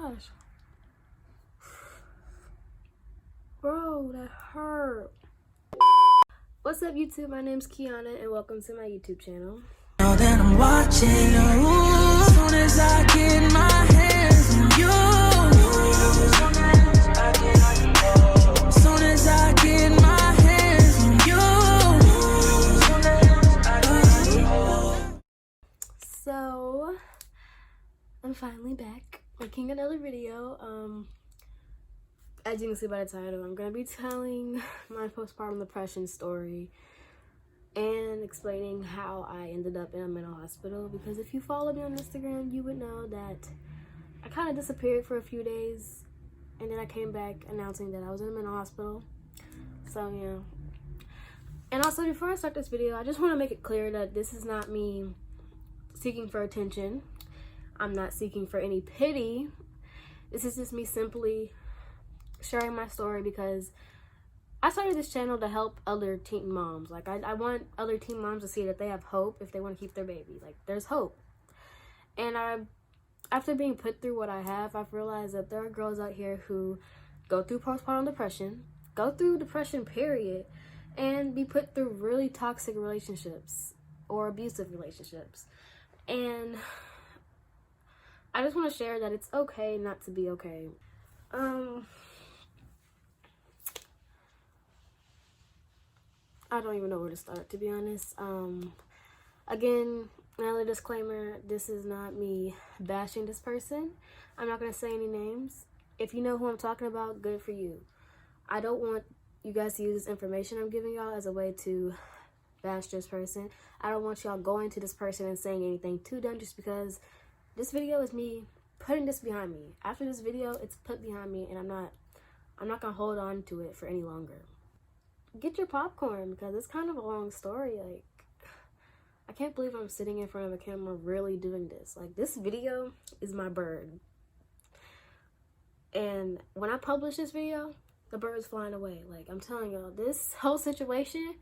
gosh. Bro, that hurt. What's up, YouTube? My name's Kiana, and welcome to my YouTube channel. Now that I'm watching you, as soon as I get my hands on you, as soon as I get my hands on you. So, I'm finally back making another video. As you can see by the title, I'm gonna be telling my postpartum depression story and explaining how I ended up in a mental hospital, because if you follow me on Instagram, you would know that I kind of disappeared for a few days and then I came back announcing that I was in a mental hospital. So yeah. And also, before I start this video, I just want to make it clear that this is not me seeking for attention. I'm not seeking for any pity. This is just me simply sharing my story, because I started this channel to help other teen moms. Like, I want other teen moms to see that they have hope if they want to keep their baby. Like, there's hope. And after being put through what I have, I've realized that there are girls out here who go through postpartum depression, go through depression period, and be put through really toxic relationships or abusive relationships. And I just want to share that it's okay not to be okay. I don't even know where to start, to be honest. Again, another disclaimer, this is not me bashing this person. I'm not going to say any names. If you know who I'm talking about, good for you. I don't want you guys to use this information I'm giving y'all as a way to bash this person. I don't want y'all going to this person and saying anything to them, just because this video is me putting this behind me. After this video, it's put behind me, and I'm not going to hold on to it for any longer. Get your popcorn, because it's kind of a long story. Like, I can't believe I'm sitting in front of a camera really doing this. Like, this video is my bird. And when I publish this video, the bird's flying away. Like, I'm telling y'all, this whole situation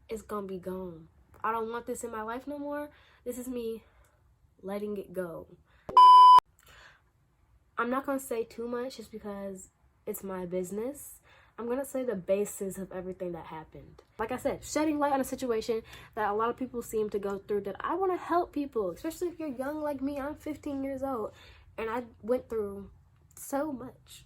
is gonna be gone. I don't want this in my life no more. This is me letting it go. I'm not gonna say too much just because it's my business. I'm gonna say the basis of everything that happened. Like I said, shedding light on a situation that a lot of people seem to go through, that I want to help people, especially if you're young like me. I'm 15 years old, and I went through so much.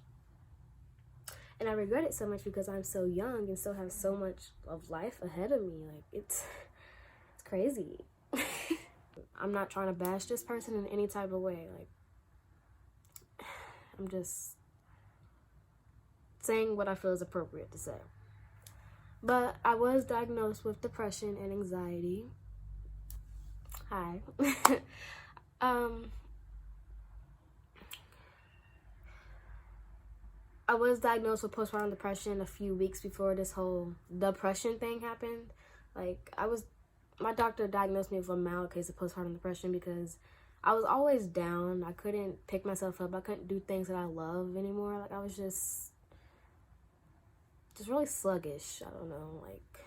And I regret it so much because I'm so young and still have so much of life ahead of me. Like, it's crazy. I'm not trying to bash this person in any type of way. Like, I'm just saying what I feel is appropriate to say. But I was diagnosed with depression and anxiety. Hi. I was diagnosed with postpartum depression a few weeks before this whole depression thing happened. Like, my doctor diagnosed me with a mild case of postpartum depression because I was always down. I couldn't pick myself up. I couldn't do things that I love anymore. Like, I was just really sluggish. I don't know. Like,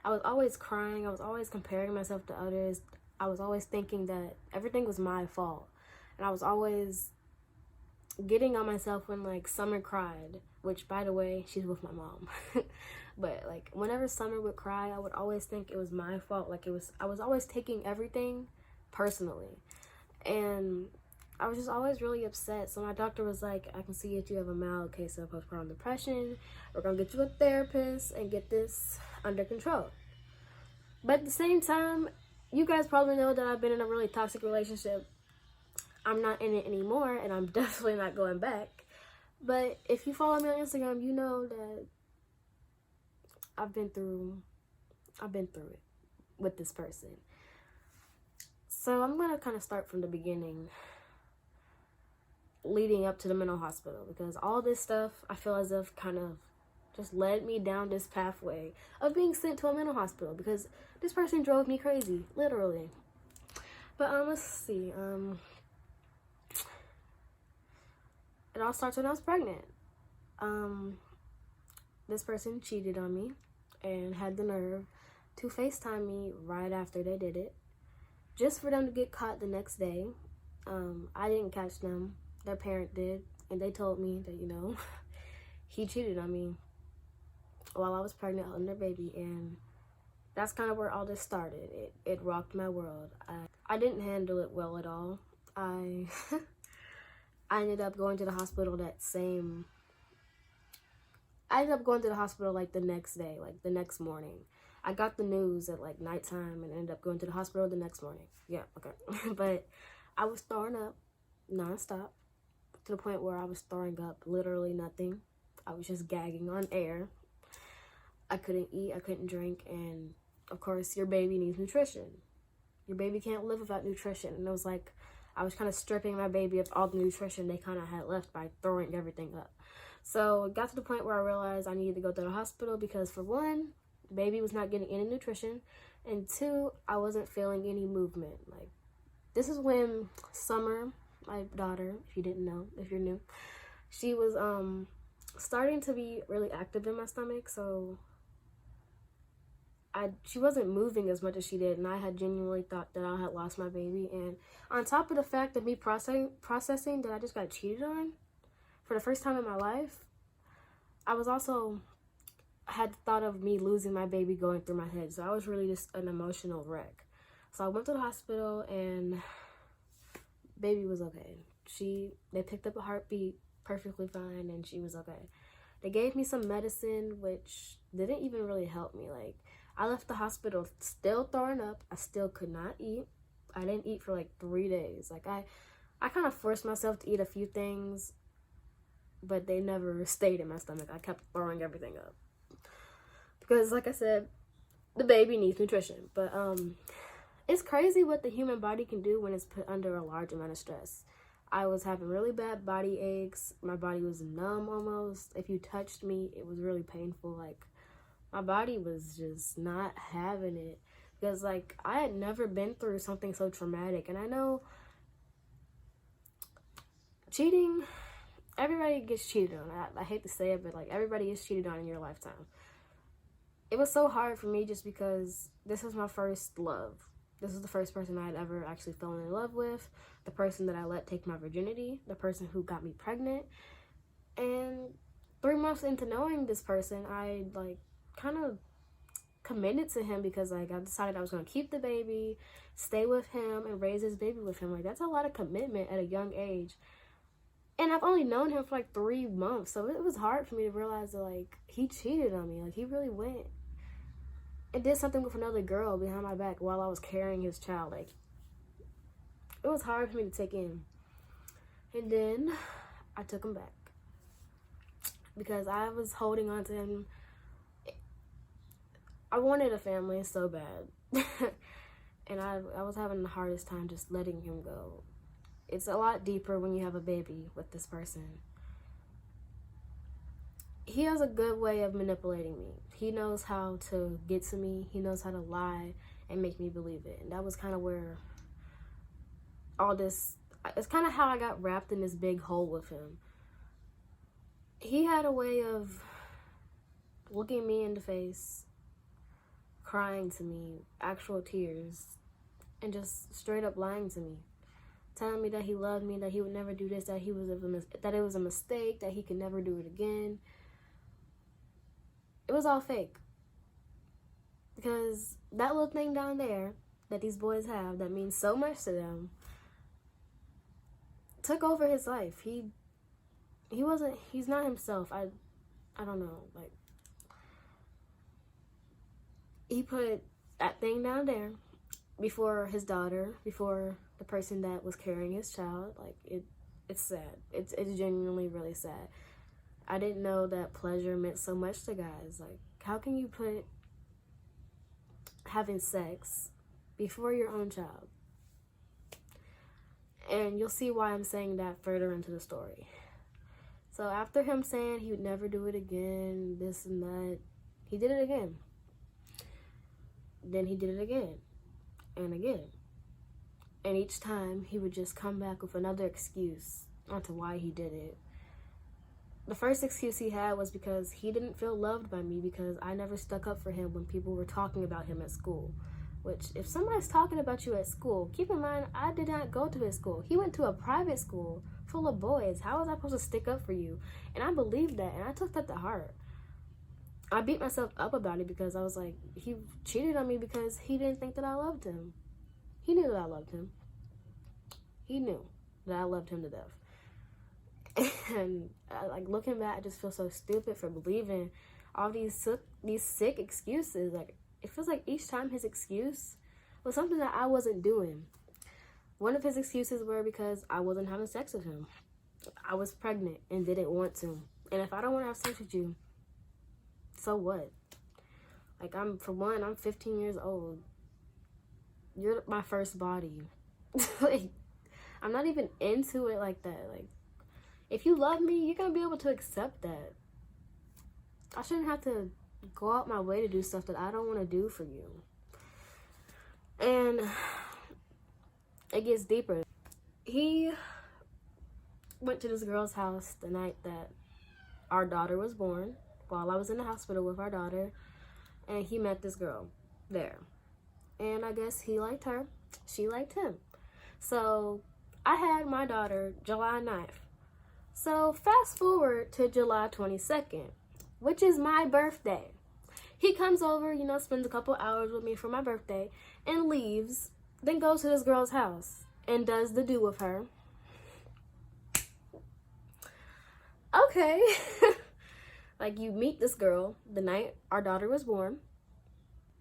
I was always crying. I was always comparing myself to others. I was always thinking that everything was my fault. And I was always getting on myself when, like, Summer cried, which, by the way, she's with my mom. But, like, whenever Summer would cry, I would always think it was my fault. Like, I was always taking everything personally. And I was just always really upset. So my doctor was like, I can see that you have a mild case of postpartum depression. We're going to get you a therapist and get this under control. But at the same time, you guys probably know that I've been in a really toxic relationship. I'm not in it anymore, and I'm definitely not going back. But if you follow me on Instagram, you know that I've been through it with this person. So I'm going to kind of start from the beginning, leading up to the mental hospital, because all this stuff, I feel as if, kind of just led me down this pathway of being sent to a mental hospital, because this person drove me crazy, literally. But let's see. It all starts when I was pregnant. This person cheated on me and had the nerve to FaceTime me right after they did it, just for them to get caught the next day. I didn't catch them. their parent did, and they told me that, you know, he cheated on me while I was pregnant holding their baby, and that's kind of where all this started. It rocked my world. I didn't handle it well at all. I I ended up going to the hospital like the next day, like the next morning. I got the news at like nighttime and ended up going to the hospital the next morning. Yeah, okay. But I was throwing up nonstop to the point where I was throwing up literally nothing. I was just gagging on air. I couldn't eat, I couldn't drink, and of course your baby needs nutrition. Your baby can't live without nutrition. And it was like I was kind of stripping my baby of all the nutrition they kind of had left by throwing everything up. So it got to the point where I realized I needed to go to the hospital because, for one, the baby was not getting any nutrition, and two, I wasn't feeling any movement. Like, this is when Summer, my daughter, if you didn't know, if you're new, she was starting to be really active in my stomach, so she wasn't moving as much as she did, and I had genuinely thought that I had lost my baby. And on top of the fact of me processing that I just got cheated on for the first time in my life, I had the thought of me losing my baby going through my head. So I was really just an emotional wreck. So I went to the hospital, and baby was okay. They picked up a heartbeat perfectly fine, and she was okay. They gave me some medicine, which didn't even really help me. Like, I left the hospital still throwing up. I still could not eat. I didn't eat for like 3 days. Like, I kind of forced myself to eat a few things, but they never stayed in my stomach. I kept throwing everything up. Because, like I said, the baby needs nutrition. But it's crazy what the human body can do when it's put under a large amount of stress. I was having really bad body aches. My body was numb almost. If you touched me, it was really painful. Like, my body was just not having it. Because, like, I had never been through something so traumatic. And I know cheating, everybody gets cheated on. I hate to say it, but, like, everybody is cheated on in your lifetime. It was so hard for me just because this was my first love. This was the first person I had ever actually fallen in love with. The person that I let take my virginity. The person who got me pregnant. And 3 months into knowing this person, I, like, kind of committed to him because, like, I decided I was going to keep the baby, stay with him, and raise his baby with him. Like, that's a lot of commitment at a young age. And I've only known him for, like, 3 months. So it was hard for me to realize that, like, he cheated on me. Like, he really went and did something with another girl behind my back while I was carrying his child. Like, it was hard for me to take in. And then I took him back because I was holding on to him. I wanted a family so bad. And I was having the hardest time just letting him go. It's a lot deeper when you have a baby with this person. He has a good way of manipulating me. He knows how to get to me. He knows how to lie and make me believe it. And that was kind of where all this, it's kind of how I got wrapped in this big hole with him. He had a way of looking me in the face, crying to me, actual tears, and just straight up lying to me. Telling me that he loved me, that he would never do this, that it was a mistake, that he could never do it again. It was all fake. Because that little thing down there that these boys have that means so much to them took over his life. He's not himself. I don't know. Like, he put that thing down there before his daughter, before the person that was carrying his child. Like, it's sad. It's genuinely really sad. I didn't know that pleasure meant so much to guys. Like, how can you put having sex before your own child? And you'll see why I'm saying that further into the story. So after him saying he would never do it again, this and that, he did it again. Then he did it again and again. And each time he would just come back with another excuse onto why he did it. The first excuse he had was because he didn't feel loved by me because I never stuck up for him when people were talking about him at school. Which, if somebody's talking about you at school, keep in mind, I did not go to his school. He went to a private school full of boys. How was I supposed to stick up for you? And I believed that, and I took that to heart. I beat myself up about it because I was like, he cheated on me because he didn't think that I loved him. He knew that I loved him. He knew that I loved him to death. And like, looking back, I just feel so stupid for believing all these sick excuses. Like, it feels like each time his excuse was something that I wasn't doing. One of his excuses were because I wasn't having sex with him. I was pregnant and didn't want to. And if I don't want to have sex with you, so what? Like, I'm 15 years old. You're my first body. Like, I'm not even into it like that. Like, if you love me, you're gonna be able to accept that. I shouldn't have to go out my way to do stuff that I don't want to do for you. And it gets deeper. He went to this girl's house the night that our daughter was born, while I was in the hospital with our daughter, and he met this girl there. And I guess he liked her, she liked him. So I had my daughter July 9th. So fast forward to July 22nd, which is my birthday. He comes over, spends a couple hours with me for my birthday, and leaves, then goes to this girl's house and does the do with her. Okay. Like, you meet this girl the night our daughter was born,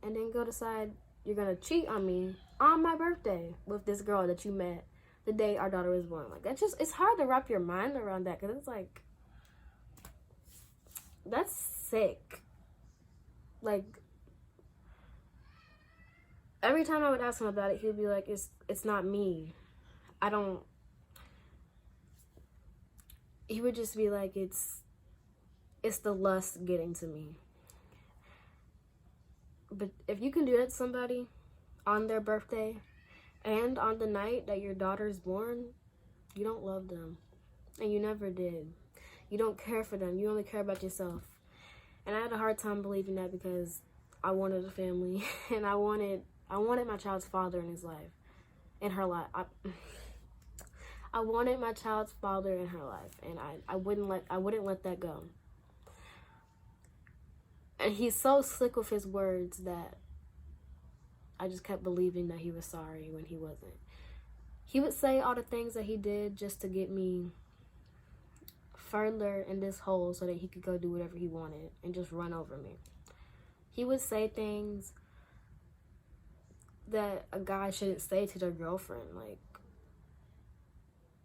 and then go decide you're gonna cheat on me on my birthday with this girl that you met the day our daughter was born. Like, it's hard to wrap your mind around that, because it's like, that's sick. Like, every time I would ask him about it, he would be like, it's not me. He would just be like, it's the lust getting to me. But if you can do that to somebody on their birthday and on the night that your daughter's born, you don't love them. And you never did. You don't care for them. You only care about yourself. And I had a hard time believing that, because I wanted a family, and I wanted my child's father in his life, in her life. I wanted my child's father in her life, and I wouldn't let that go. And he's so slick with his words that I just kept believing that he was sorry when he wasn't. He would say all the things that he did just to get me further in this hole so that he could go do whatever he wanted and just run over me. He would say things that a guy shouldn't say to their girlfriend, like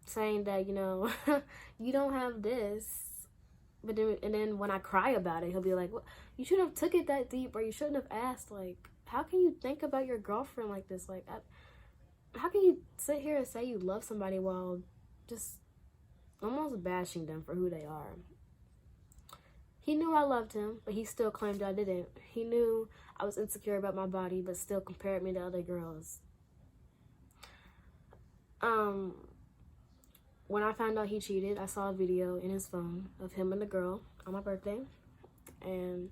saying that, you don't have this. But then when I cry about it, he'll be like, well, you shouldn't have took it that deep, or you shouldn't have asked. Like, how can you think about your girlfriend like this? Like, how can you sit here and say you love somebody while just almost bashing them for who they are? He knew I loved him, but he still claimed I didn't. He knew I was insecure about my body, but still compared me to other girls. When I found out he cheated, I saw a video in his phone of him and the girl on my birthday, and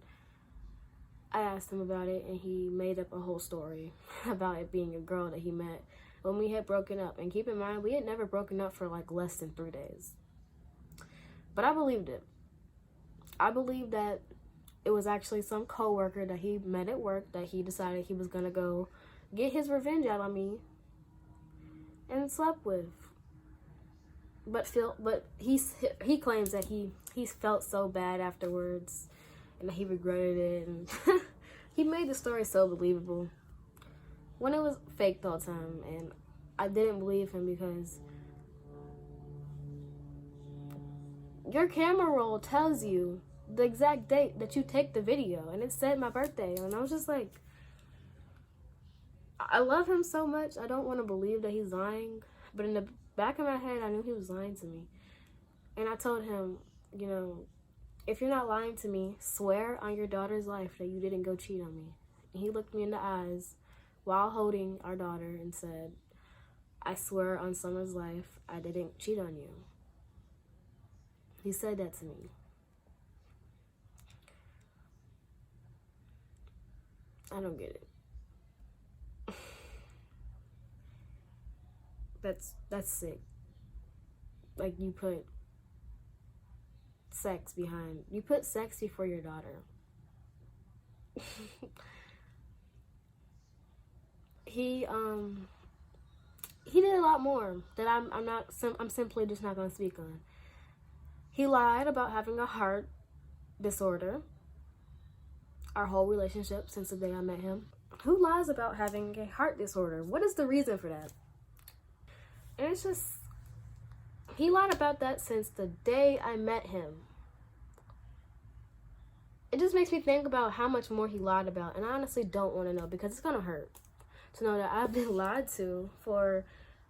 I asked him about it, and he made up a whole story about it being a girl that he met when we had broken up. And keep in mind, we had never broken up for like less than 3 days. But I believed it. I believed that it was actually some coworker that he met at work that he decided he was gonna go get his revenge out on me and slept with. But he claims that he felt so bad afterwards, and that he regretted it, and he made the story so believable when it was fake the whole time. And I didn't believe him, because your camera roll tells you the exact date that you take the video, and it said my birthday. And I was just like, I love him so much, I don't want to believe that he's lying. But in the back of my head, I knew he was lying to me. And I told him, if you're not lying to me, swear on your daughter's life that you didn't go cheat on me. And he looked me in the eyes while holding our daughter and said, I swear on Summer's life, I didn't cheat on you. He said that to me. I don't get it. That's sick. Like, you put sex before your daughter. He did a lot more that I'm simply just not going to speak on. He lied about having a heart disorder our whole relationship since the day I met him. Who lies about having a heart disorder? What is the reason for that? And it's just, he lied about that since the day I met him. It just makes me think about how much more he lied about, and I honestly don't want to know, because it's gonna hurt to know that I've been lied to for,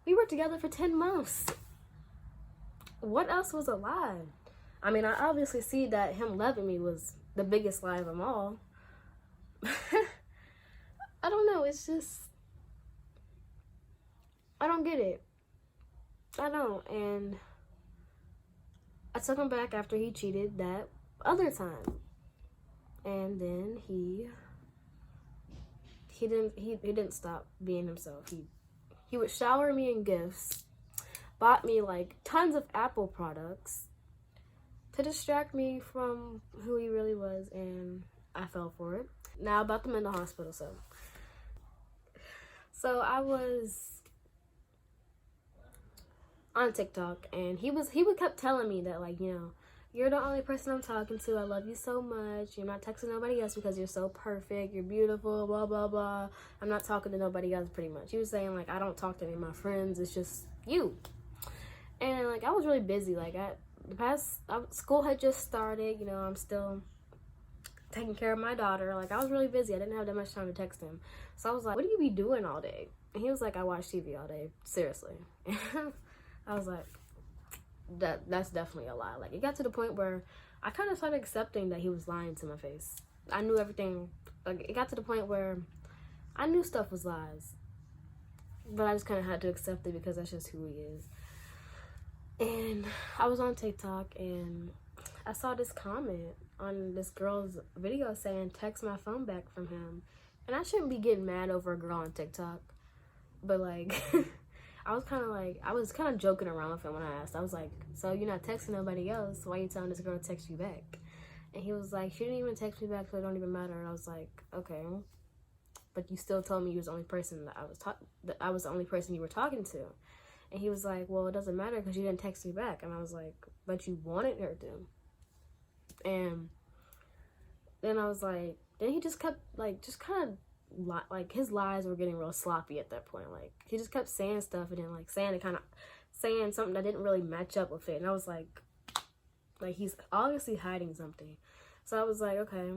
we were together for 10 months. What else was a lie? I mean, I obviously see that him loving me was the biggest lie of them all. I don't know, it's just, I don't get it. I don't. And I took him back after he cheated that other time. And then he didn't stop being himself. He would shower me in gifts, bought me like tons of Apple products to distract me from who he really was, and I fell for it. Now about the mental hospital. So I was on TikTok, and he would kept telling me that, like, you know, you're the only person I'm talking to. I love you so much. You're not texting nobody else because you're so perfect. You're beautiful, blah, blah, blah. I'm not talking to nobody else, pretty much. He was saying, like, I don't talk to any of my friends. It's just you. And, like, I was really busy. Like, school had just started. You know, I'm still taking care of my daughter. Like, I was really busy. I didn't have that much time to text him. So I was like, what do you be doing all day? And he was like, I watch TV all day. Seriously. I was like, that's definitely a lie. Like, it got to the point where I kind of started accepting that he was lying to my face. I knew everything. Like, it got to the point where I knew stuff was lies, but I just kind of had to accept it because that's just who he is. And I was on TikTok, and I saw this comment on this girl's video saying, text my phone back from him. And I shouldn't be getting mad over a girl on TikTok, but, like, I was kind of joking around with him when I asked. I was like, so you're not texting nobody else? Why are you telling this girl to text you back? And he was like, she didn't even text me back, so it don't even matter. And I was like, okay, but you still told me you was the only person that I was the only person you were talking to. And he was like, well, it doesn't matter because you didn't text me back. And I was like, but you wanted her to. And then I was like, then he just kept, like, just kind of, like, his lies were getting real sloppy at that point. Like, he just kept saying stuff and then, like, saying something that didn't really match up with it. And I was like, he's obviously hiding something. So I was like, okay,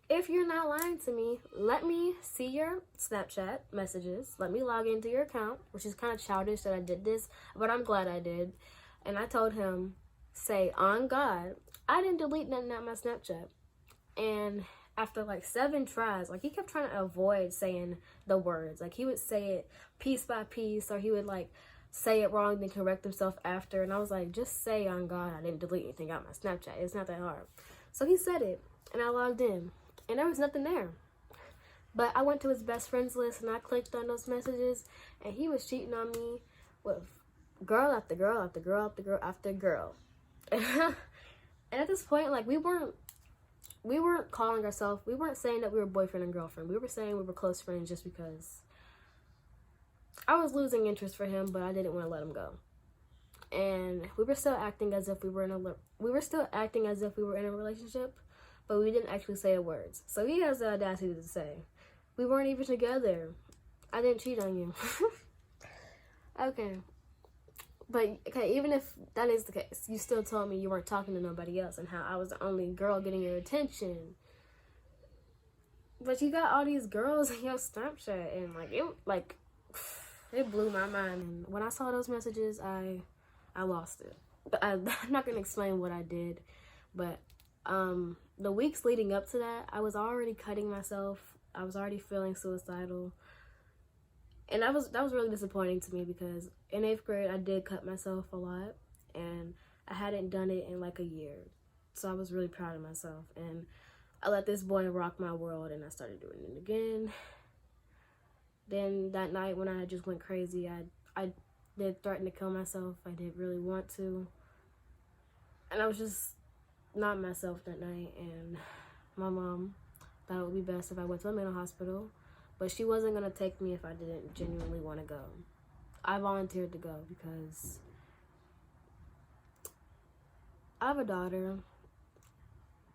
if you're not lying to me, let me see your Snapchat messages. Let me log into your account, which is kind of childish that I did this, but I'm glad I did. And I told him, say, on God, I didn't delete nothing out my Snapchat. And after, like, 7 tries, like, he kept trying to avoid saying the words. Like, he would say it piece by piece, or he would, like, say it wrong, then correct himself after. And I was like, just say, on God, I didn't delete anything out my Snapchat. It's not that hard. So he said it, and I logged in, and there was nothing there. But I went to his best friends list, and I clicked on those messages, and he was cheating on me with girl after girl after girl after girl after girl. And at this point, like, we weren't calling ourselves, we weren't saying that we were boyfriend and girlfriend. We were saying we were close friends just because I was losing interest for him, but I didn't want to let him go. And we were still acting as if we were in a relationship, but we didn't actually say the words. So he has the audacity to say, we weren't even together. I didn't cheat on you. Okay. But, okay, even if that is the case, you still told me you weren't talking to nobody else and how I was the only girl getting your attention. But you got all these girls in your Snapchat, and, it blew my mind. And when I saw those messages, I lost it. But I'm not going to explain what I did. But the weeks leading up to that, I was already cutting myself. I was already feeling suicidal. And that was really disappointing to me because in 8th grade, I did cut myself a lot, and I hadn't done it in like a year. So I was really proud of myself, and I let this boy rock my world, and I started doing it again. Then that night when I just went crazy, I did threaten to kill myself. I didn't really want to. And I was just not myself that night. And my mom thought it would be best if I went to a mental hospital. But she wasn't going to take me if I didn't genuinely want to go. I volunteered to go because I have a daughter.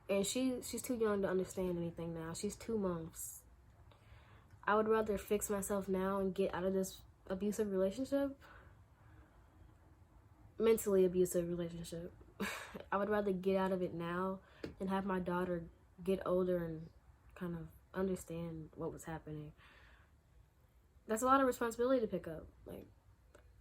And she's too young to understand anything now. She's 2 months. I would rather fix myself now and get out of this abusive relationship. Mentally abusive relationship. I would rather get out of it now and have my daughter get older and kind of understand what was happening. That's a lot of responsibility to pick up. Like,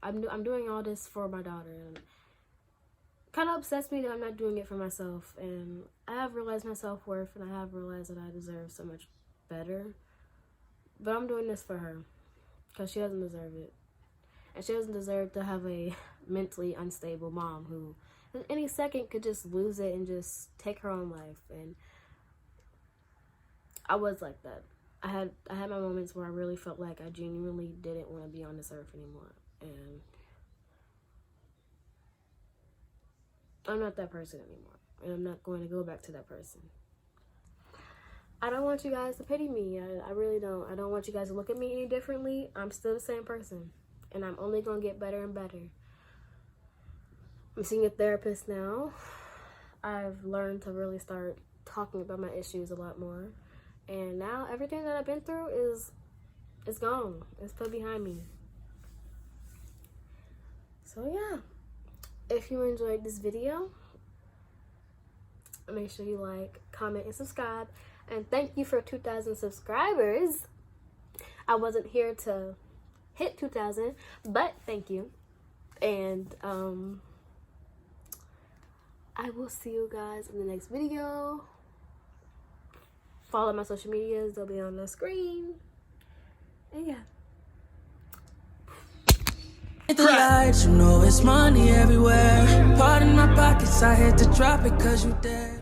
I'm doing all this for my daughter, and it kind of upsets me that I'm not doing it for myself. And I have realized my self-worth, and I have realized that I deserve so much better. But I'm doing this for her because she doesn't deserve it. And she doesn't deserve to have a mentally unstable mom who at any second could just lose it and just take her own life. And I was like that. I had my moments where I really felt like I genuinely didn't want to be on this earth anymore. And I'm not that person anymore. And I'm not going to go back to that person. I don't want you guys to pity me. I really don't. I don't want you guys to look at me any differently. I'm still the same person. And I'm only going to get better and better. I'm seeing a therapist now. I've learned to really start talking about my issues a lot more. And now everything that I've been through is gone. It's put behind me. So yeah. If you enjoyed this video, make sure you like, comment, and subscribe. And thank you for 2,000 subscribers. I wasn't here to hit 2,000, but thank you. And I will see you guys in the next video. Follow my social medias. They'll be on the screen. And yeah. The lights, you know it's money everywhere. Part in my pockets, I had to drop it 'cause you there.